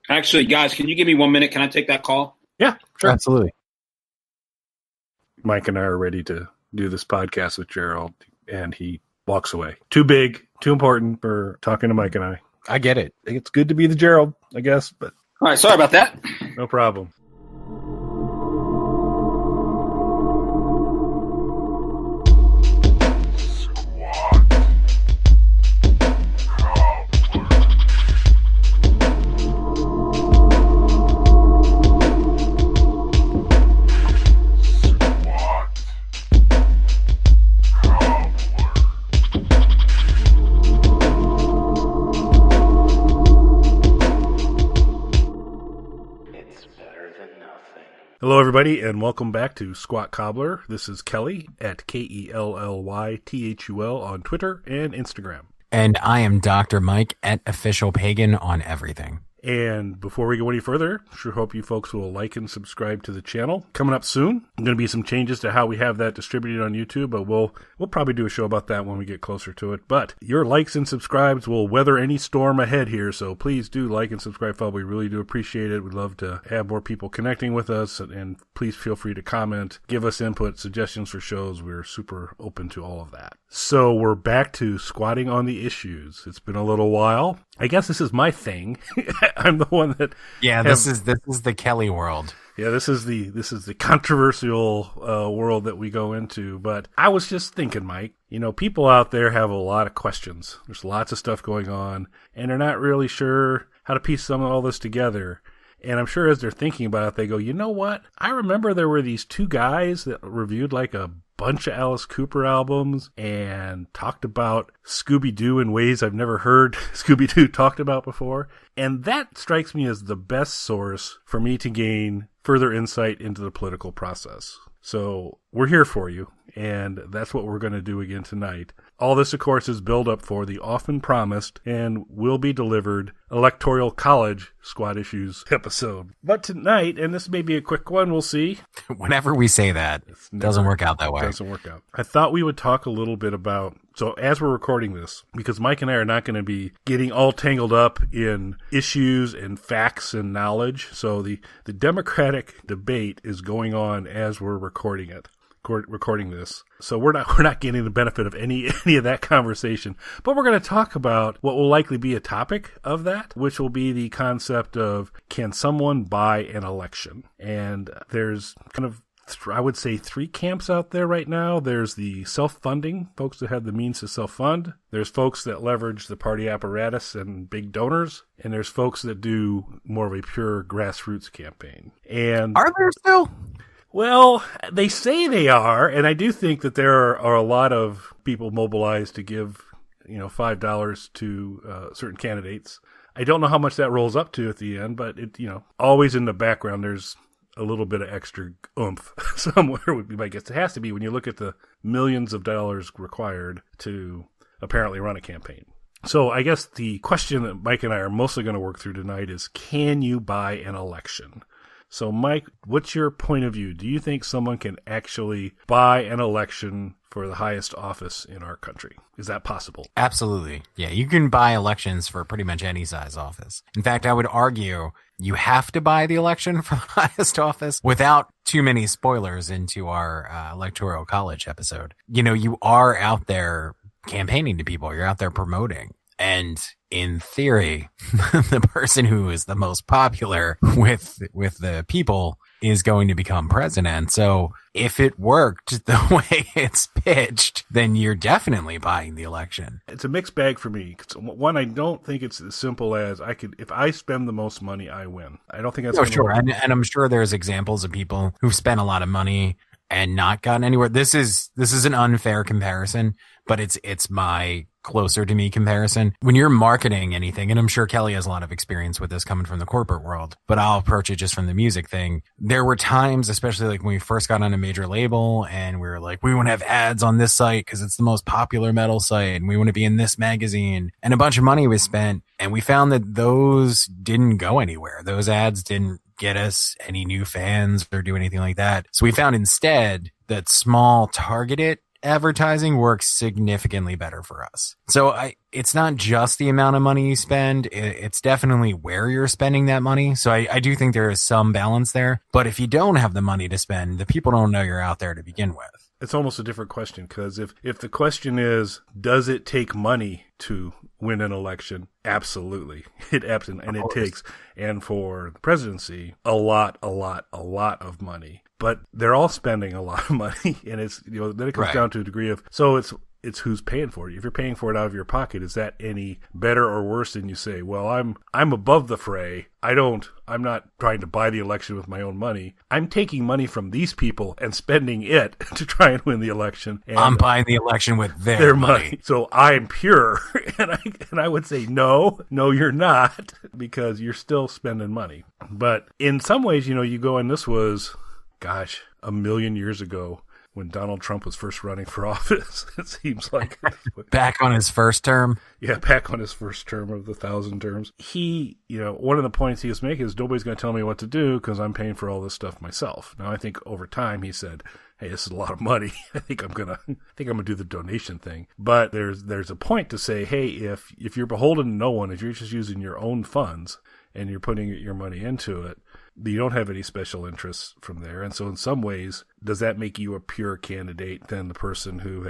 Actually, guys, can you give me 1 minute? Can I take that call? Yeah, sure. Absolutely. Mike and I are ready to do this podcast with Gerald, and he walks away. Too big, too important for talking to Mike and I. I get it. It's good to be the Gerald, I guess, but All right, sorry about that. no problem. Hello, everybody, and welcome back to Squat Cobbler. This is Kelly at KELLYTHUL on Twitter and Instagram. And I am Dr. Mike at Official Pagan on everything. And before we go any further, sure hope you folks will like and subscribe to the channel. Coming up soon, going to be some changes to how we have that distributed on YouTube, but we'll probably do a show about that when we get closer to it. But your likes and subscribes will weather any storm ahead here, so please do like and subscribe, folks. We really do appreciate it. We'd love to have more people connecting with us, and please feel free to comment, give us input, suggestions for shows. We're super open to all of that. So we're back to squatting on the issues. It's been a little while. I guess this is my thing. I'm the one that. Yeah, this is the Kelly world. Yeah, this is the controversial world that we go into. But I was just thinking, Mike, people out there have a lot of questions. There's lots of stuff going on, and they're not really sure how to piece some of all this together. And I'm sure as they're thinking about it, they go, you know what? I remember there were these two guys that reviewed like a bunch of Alice Cooper albums and talked about Scooby-Doo in ways I've never heard Scooby-Doo talked about before. And that strikes me as the best source for me to gain further insight into the political process. So we're here for you, and that's what we're going to do again tonight. All this, of course, is build up for the often promised and will be delivered Electoral College Squad Issues episode. But tonight, and this may be a quick one, we'll see. Whenever we say that, it doesn't work out that way. Doesn't work out. I thought we would talk a little bit about, so as we're recording this, because Mike and I are not going to be getting all tangled up in issues and facts and knowledge. So the Democratic debate is going on as we're recording this. So we're not getting the benefit of any of that conversation, but we're going to talk about what will likely be a topic of that, which will be the concept of, can someone buy an election? And there's kind of, I would say, three camps out there right now. There's the self-funding, folks that have the means to self-fund. There's folks that leverage the party apparatus and big donors. And there's folks that do more of a pure grassroots campaign. And are there still? Well, they say they are, and I do think that there are a lot of people mobilized to give, $5 to certain candidates. I don't know how much that rolls up to at the end, but always in the background there's a little bit of extra oomph somewhere would be my guess. It has to be when you look at the millions of dollars required to apparently run a campaign. So I guess the question that Mike and I are mostly going to work through tonight is, can you buy an election? So, Mike, what's your point of view? Do you think someone can actually buy an election for the highest office in our country? Is that possible? Absolutely. Yeah, you can buy elections for pretty much any size office. In fact, I would argue you have to buy the election for the highest office without too many spoilers into our Electoral College episode. You are out there campaigning to people. You're out there promoting. And in theory, the person who is the most popular with the people is going to become president. So if it worked the way it's pitched, then you're definitely buying the election. It's a mixed bag for me. One, I don't think it's as simple as if I spend the most money, I win. I don't think that's sure. And I'm sure there's examples of people who've spent a lot of money and not gotten anywhere. This is an unfair comparison, but it's my closer to me comparison. When you're marketing anything, and I'm sure Kelly has a lot of experience with this coming from the corporate world, but I'll approach it just from the music thing. There were times, especially like when we first got on a major label and we were like, we want to have ads on this site because it's the most popular metal site and we want to be in this magazine, and a bunch of money was spent, and we found that those didn't go anywhere. Those ads didn't get us any new fans or do anything like that. So we found instead that small targeted advertising works significantly better for us. So it's not just the amount of money you spend. It's definitely where you're spending that money. So I do think there is some balance there. But if you don't have the money to spend, the people don't know you're out there to begin with. It's almost a different question, because if the question is, does it take money to win an election? Absolutely. It takes, and for the presidency, a lot of money. But they're all spending a lot of money, and it's, then it comes down to a degree of, so it's who's paying for it. If you're paying for it out of your pocket, is that any better or worse than you say, well, I'm above the fray. I'm not trying to buy the election with my own money. I'm taking money from these people and spending it to try and win the election. And I'm buying the election with their money. So I'm pure. And I would say, no, you're not, because you're still spending money. But in some ways, you go, and this was, gosh, a million years ago, when Donald Trump was first running for office. It seems like. Back on his first term? Yeah, back on his first term of the 1,000 terms. He, one of the points he was making is, nobody's going to tell me what to do because I'm paying for all this stuff myself. Now, I think over time he said, hey, this is a lot of money. I think I'm gonna do the donation thing. But there's a point to say, hey, if you're beholden to no one, if you're just using your own funds and you're putting your money into it, you don't have any special interests from there. And so in some ways, does that make you a pure candidate than the person who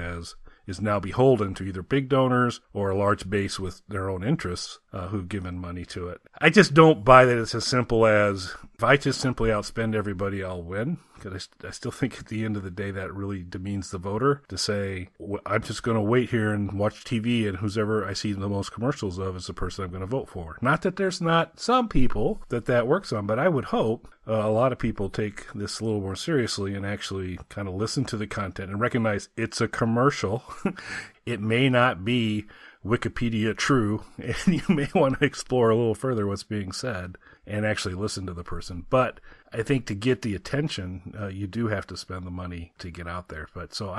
is now beholden to either big donors or a large base with their own interests who've given money to it? I just don't buy that it's as simple as, if I just simply outspend everybody, I'll win. Because I still think at the end of the day, that really demeans the voter to say, I'm just going to wait here and watch TV, and whoever I see the most commercials of is the person I'm going to vote for. Not that there's not some people that works on, but I would hope a lot of people take this a little more seriously and actually kind of listen to the content and recognize it's a commercial. It may not be Wikipedia true, and you may want to explore a little further what's being said and actually listen to the person. But I think to get the attention, you do have to spend the money to get out there. But so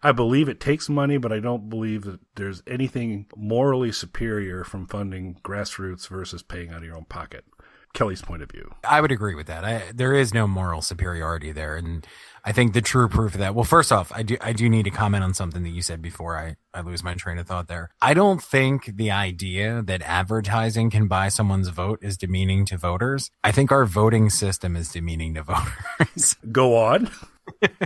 I believe it takes money, but I don't believe that there's anything morally superior from funding grassroots versus paying out of your own pocket. Kelly's point of view. I would agree with that. There is no moral superiority there. And I think the true proof of that, well, first off, I do need to comment on something that you said before I lose my train of thought there. I don't think the idea that advertising can buy someone's vote is demeaning to voters. I think our voting system is demeaning to voters. Go on.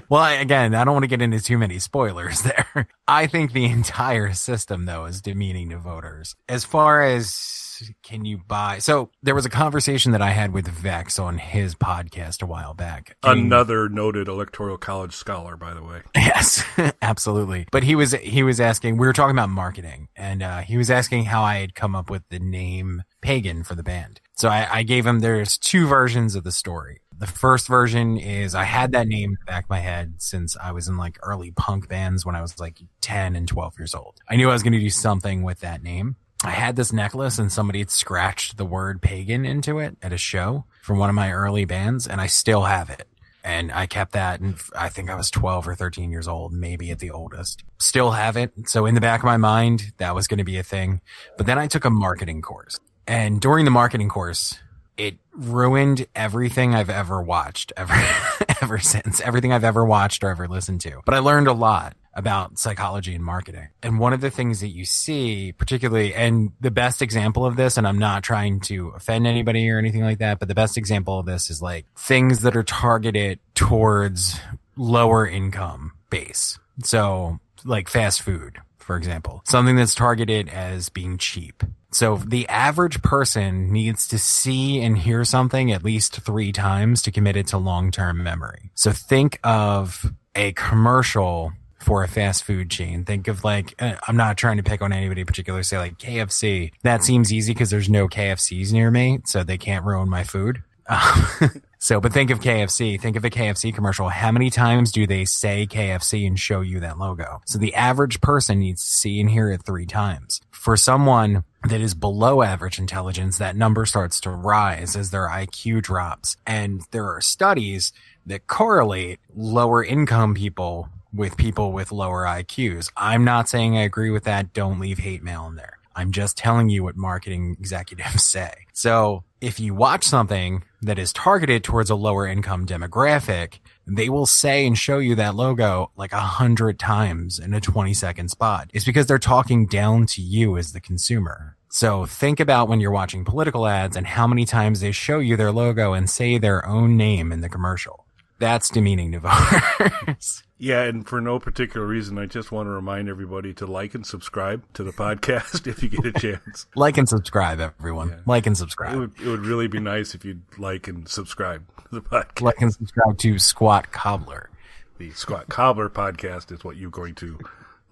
Well, again, I don't want to get into too many spoilers there. I think the entire system, though, is demeaning to voters. As far as can you buy? So there was a conversation that I had with Vex on his podcast a while back. Another noted electoral college scholar, by the way. Yes, absolutely. But he was asking, we were talking about marketing, and he was asking how I had come up with the name Pagan for the band. So I gave him, there's two versions of the story. The first version is I had that name in the back of my head since I was in like early punk bands when I was like 10 and 12 years old. I knew I was going to do something with that name. I had this necklace and somebody had scratched the word pagan into it at a show from one of my early bands, and I still have it. And I kept that, and I think I was 12 or 13 years old, maybe at the oldest. Still have it. So in the back of my mind, that was going to be a thing. But then I took a marketing course. And during the marketing course, it ruined everything I've ever watched ever since. Everything I've ever watched or ever listened to. But I learned a lot about psychology and marketing. And one of the things that you see, particularly, and the best example of this, and I'm not trying to offend anybody or anything like that, but the best example of this is like things that are targeted towards lower income base. So like fast food, for example, something that's targeted as being cheap. So the average person needs to see and hear something at least 3 times to commit it to long-term memory. So think of a commercial for a fast food chain. Think of like, I'm not trying to pick on anybody in particular, say like KFC. That seems easy because there's no KFCs near me, so they can't ruin my food. But think of KFC. Think of a KFC commercial. How many times do they say KFC and show you that logo? So the average person needs to see and hear it 3 times. For someone that is below average intelligence, that number starts to rise as their IQ drops. And there are studies that correlate lower income people with lower IQs. I'm not saying I agree with that. Don't leave hate mail in there. I'm just telling you what marketing executives say. So if you watch something that is targeted towards a lower income demographic, they will say and show you that logo like 100 times in a 20-second spot. It's because they're talking down to you as the consumer. So think about when you're watching political ads and how many times they show you their logo and say their own name in the commercial. That's demeaning to voters. Yeah, and for no particular reason, I just want to remind everybody to like and subscribe to the podcast if you get a chance. Like and subscribe, everyone. Yeah. Like and subscribe. It would really be nice if you'd like and subscribe to the podcast. Like and subscribe to Squat Cobbler. The Squat Cobbler podcast is what you're going to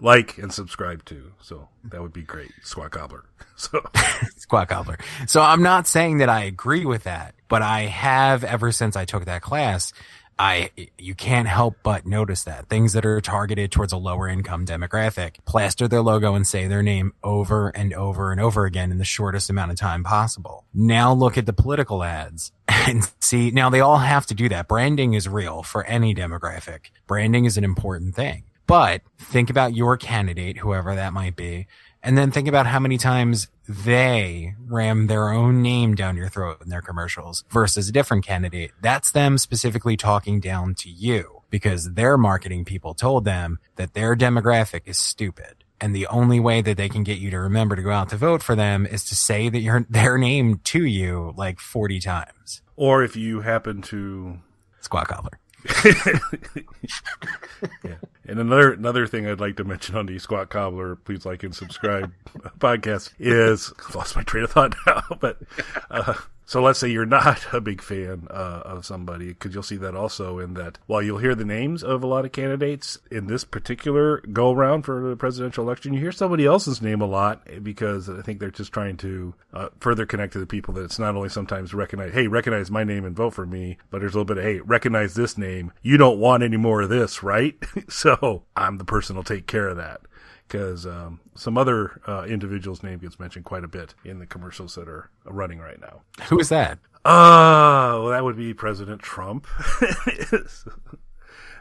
like and subscribe to. So that would be great. Squat Cobbler. So Squat Cobbler. So I'm not saying that I agree with that, but I have ever since I took that class. You can't help but notice that things that are targeted towards a lower income demographic plaster their logo and say their name over and over and over again in the shortest amount of time possible. Now look at the political ads and see, now they all have to do that. Branding is real for any demographic. Branding is an important thing, but think about your candidate, whoever that might be. And then think about how many times they ram their own name down your throat in their commercials versus a different candidate. That's them specifically talking down to you because their marketing people told them that their demographic is stupid. And the only way that they can get you to remember to go out to vote for them is to say that their name to you like 40 times. Or if you happen to... Squat Cobbler. Yeah. And another thing I'd like to mention on the Squat Cobbler, please like and subscribe podcast is, I've lost my train of thought now, but so let's say you're not a big fan of somebody, because you'll see that also in that while you'll hear the names of a lot of candidates in this particular go around for the presidential election, you hear somebody else's name a lot because I think they're just trying to further connect to the people that it's not only sometimes recognize my name and vote for me, but there's a little bit of, hey, recognize this name. You don't want any more of this, right? So I'm the person who'll take care of that. Because some other individual's name gets mentioned quite a bit in the commercials that are running right now. Who is that? Well, that would be President Trump.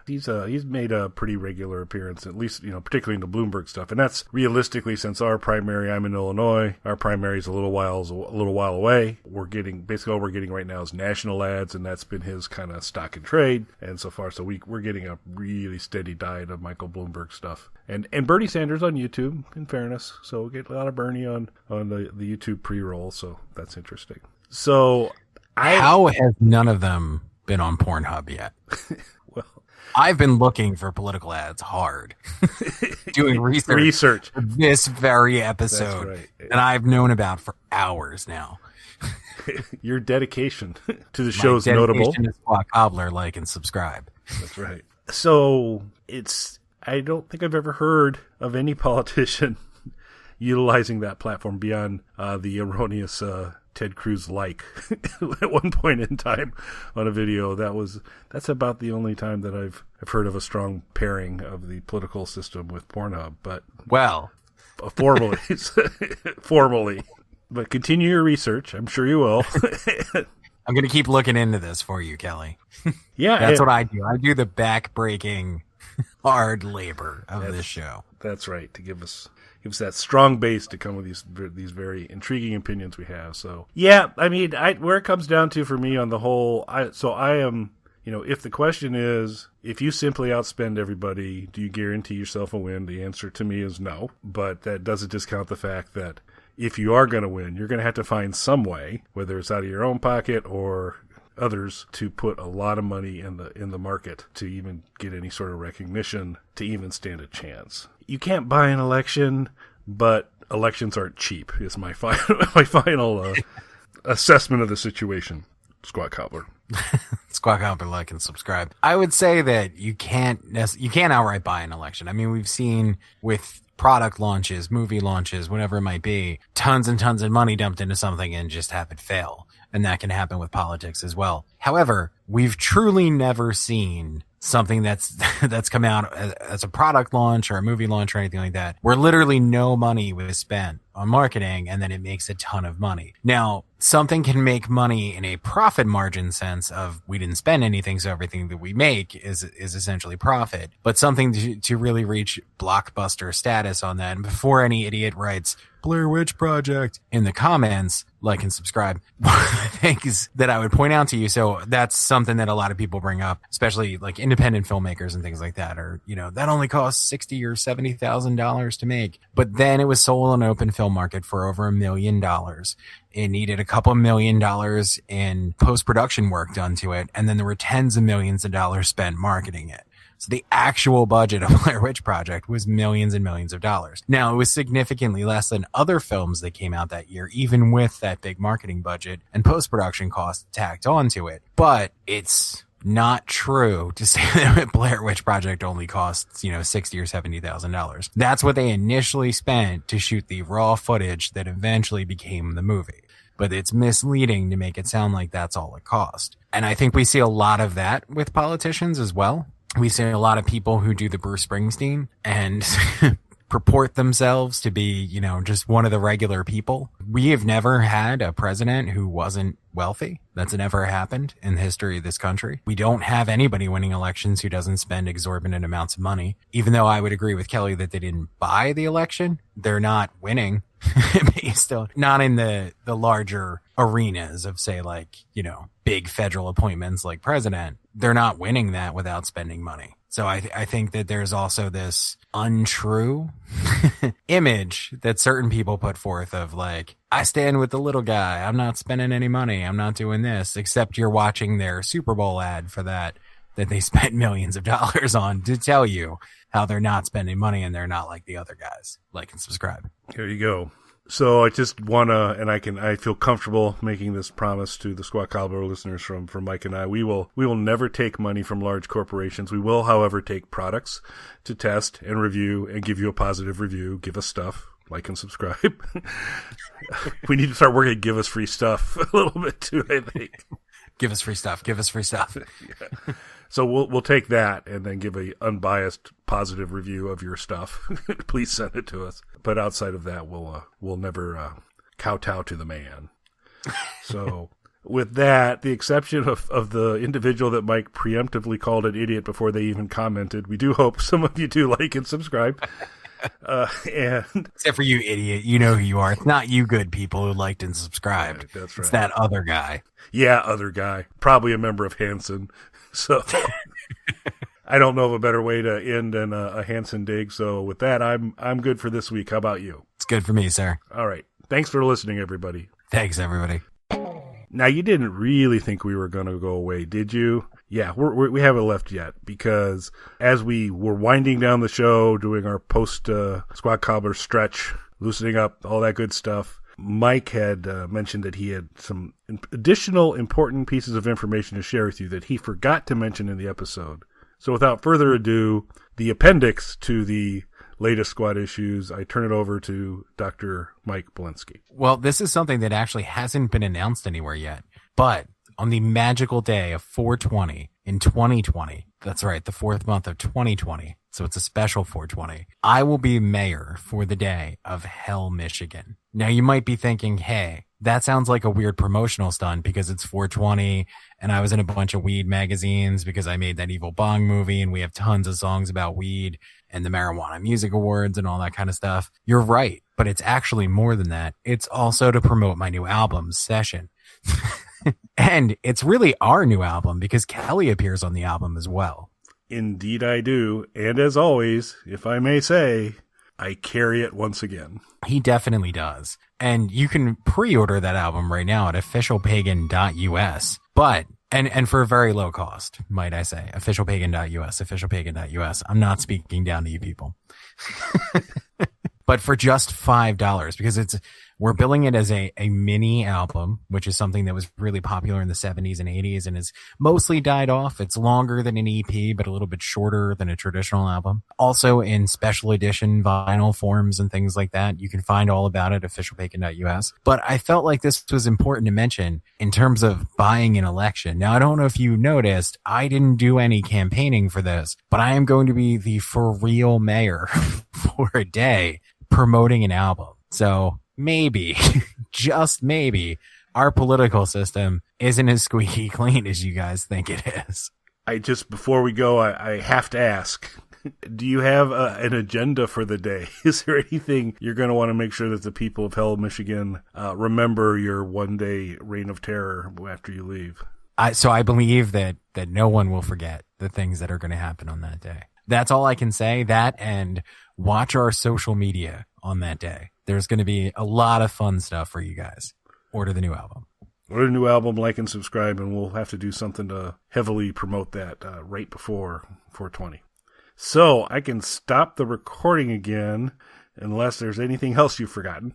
He's made a pretty regular appearance, at least, particularly in the Bloomberg stuff. And that's realistically, since our primary, I'm in Illinois, our primary is a little while away. Basically all we're getting right now is national ads, and that's been his kind of stock and trade. And so far, we're getting a really steady diet of Michael Bloomberg stuff. And Bernie Sanders on YouTube, in fairness. So we get a lot of Bernie on the YouTube pre-roll, so that's interesting. So how have none of them been on Pornhub yet? Well, I've been looking for political ads hard, doing research for this very episode, right. And I've known about for hours now. Your dedication to the show is notable. Dedication is Squat Cobbler, like and subscribe. That's right. So I don't think I've ever heard of any politician utilizing that platform beyond the erroneous Ted Cruz at one point in time on a video. That's about the only time that I've heard of a strong pairing of the political system with Pornhub. But formally. But continue your research. I'm sure you will. I'm going to keep looking into this for you, Kelly. Yeah, that's what I do. I do the back-breaking hard labor of this show. That's right, to give us that strong base to come with these very intriguing opinions we have. So yeah, I mean, where it comes down to for me on the whole, I am, if the question is, if you simply outspend everybody, do you guarantee yourself a win? The answer to me is no, but that doesn't discount the fact that if you are going to win, you're going to have to find some way, whether it's out of your own pocket or others, to put a lot of money in the market to even get any sort of recognition, to even stand a chance. You can't buy an election, but elections aren't cheap, is my final assessment of the situation. Squat Cobbler. Squat Cobbler, like and subscribe. I would say that you can't outright buy an election. I mean, we've seen with product launches, movie launches, whatever it might be, tons and tons of money dumped into something and just have it fail. And that can happen with politics as well. However, we've truly never seen something that's come out as a product launch or a movie launch or anything like that, where literally no money was spent on marketing and then it makes a ton of money. Now, something can make money in a profit margin sense of we didn't spend anything, so everything that we make is essentially profit. But something to really reach blockbuster status on that, and before any idiot writes Blair Witch Project in the comments, like and subscribe. One of the things that I would point out to you, so that's something that a lot of people bring up, especially like independent filmmakers and things like that, or, you know, that only costs $60,000 or $70,000 to make. But then it was sold on an open film market for over $1 million. It needed a couple $1 million in post-production work done to it. And then there were tens of millions of dollars spent marketing it. So the actual budget of Blair Witch Project was millions and millions of dollars. Now, it was significantly less than other films that came out that year, even with that big marketing budget and post-production costs tacked onto it. But it's not true to say that Blair Witch Project only costs, you know, $60,000 or $70,000. That's what they initially spent to shoot the raw footage that eventually became the movie. But it's misleading to make it sound like that's all it cost. And I think we see a lot of that with politicians as well. We see a lot of people who do the Bruce Springsteen and purport themselves to be, you know, just one of the regular people. We have never had a president who wasn't wealthy. That's never happened in the history of this country. We don't have anybody winning elections who doesn't spend exorbitant amounts of money. Even though I would agree with Kelly that they didn't buy the election, they're not winning. Still not in the larger arenas of, say, like, you know, big federal appointments like president. They're not winning that without spending money. So I think that there's also this untrue image that certain people put forth of like, I stand with the little guy. I'm not spending any money. I'm not doing this, except you're watching their Super Bowl ad for that they spent millions of dollars on to tell you how they're not spending money and they're not like the other guys. Like and subscribe. Here you go. So I just want to, and I feel comfortable making this promise to the Squat Cobbler listeners from Mike and I. We will never take money from large corporations. We will, however, take products to test and review and give you a positive review. Give us stuff, like and subscribe. We need to start working at give us free stuff a little bit too, I think. Give us free stuff. Give us free stuff. Yeah. So we'll take that and then give a unbiased positive review of your stuff. Please send it to us. But outside of that, we'll never kowtow to the man. So with that, the exception of the individual that Mike preemptively called an idiot before they even commented, we do hope some of you do like and subscribe. And except for you, idiot, you know who you are. It's not you good people who liked and subscribed. Right, that's right. It's that other guy. Yeah, other guy. Probably a member of Hanson. So I don't know of a better way to end than a Hanson dig. So with that, I'm good for this week. How about you? It's good for me, sir. All right. Thanks for listening, everybody. Thanks, everybody. Now, you didn't really think we were going to go away, did you? Yeah, we haven't left yet, because as we were winding down the show, doing our post Squad Cobbler stretch, loosening up, all that good stuff, Mike had mentioned that he had some additional important pieces of information to share with you that he forgot to mention in the episode. So without further ado, the appendix to the latest Squad issues, I turn it over to Dr. Mike Bolensky. Well, this is something that actually hasn't been announced anywhere yet, but on the magical day of 4/20 in 2020, that's right, the fourth month of 2020, so it's a special 4/20, I will be mayor for the day of Hell, Michigan. Now, you might be thinking, hey, that sounds like a weird promotional stunt because it's 4/20 and I was in a bunch of weed magazines because I made that Evil Bong movie and we have tons of songs about weed and the Marijuana Music Awards and all that kind of stuff. You're right, but it's actually more than that. It's also to promote my new album, Session. And it's really our new album because Kelly appears on the album as well. Indeed I do. And as always, if I may say, I carry it once again. He definitely does. And you can pre-order that album right now at officialpagan.us. But, and for a very low cost, might I say, officialpagan.us. I'm not speaking down to you people. But for just $5, because we're billing it as a mini album, which is something that was really popular in the 70s and 80s and has mostly died off. It's longer than an EP, but a little bit shorter than a traditional album. Also in special edition vinyl forms and things like that. You can find all about it at officialpagan.us. But I felt like this was important to mention in terms of buying an election. Now, I don't know if you noticed, I didn't do any campaigning for this, but I am going to be the for real mayor for a day promoting an album. So maybe, just maybe, our political system isn't as squeaky clean as you guys think it is. Before we go, I have to ask, Do you have an agenda for the day? Is there anything you're going to want to make sure that the people of Hell, Michigan remember your one-day reign of terror after you leave? So I believe that no one will forget the things that are going to happen on that day. That's all I can say. That and watch our social media on that day. There's going to be a lot of fun stuff for you guys. Order the new album. Order the new album, like and subscribe, and we'll have to do something to heavily promote that right before 420. So I can stop the recording again unless there's anything else you've forgotten.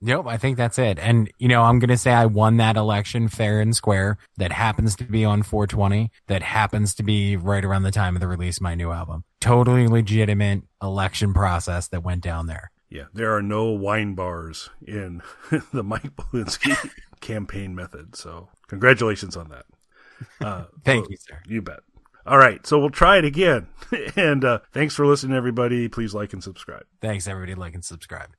Nope, I think that's it. And, I'm going to say I won that election fair and square. That happens to be on 420. That happens to be right around the time of the release of my new album. Totally legitimate election process that went down there. Yeah, there are no wine bars in the Mike Belinsky campaign method. So congratulations on that. Thank you, sir. You bet. All right, so we'll try it again. And thanks for listening, everybody. Please like and subscribe. Thanks, everybody. Like and subscribe.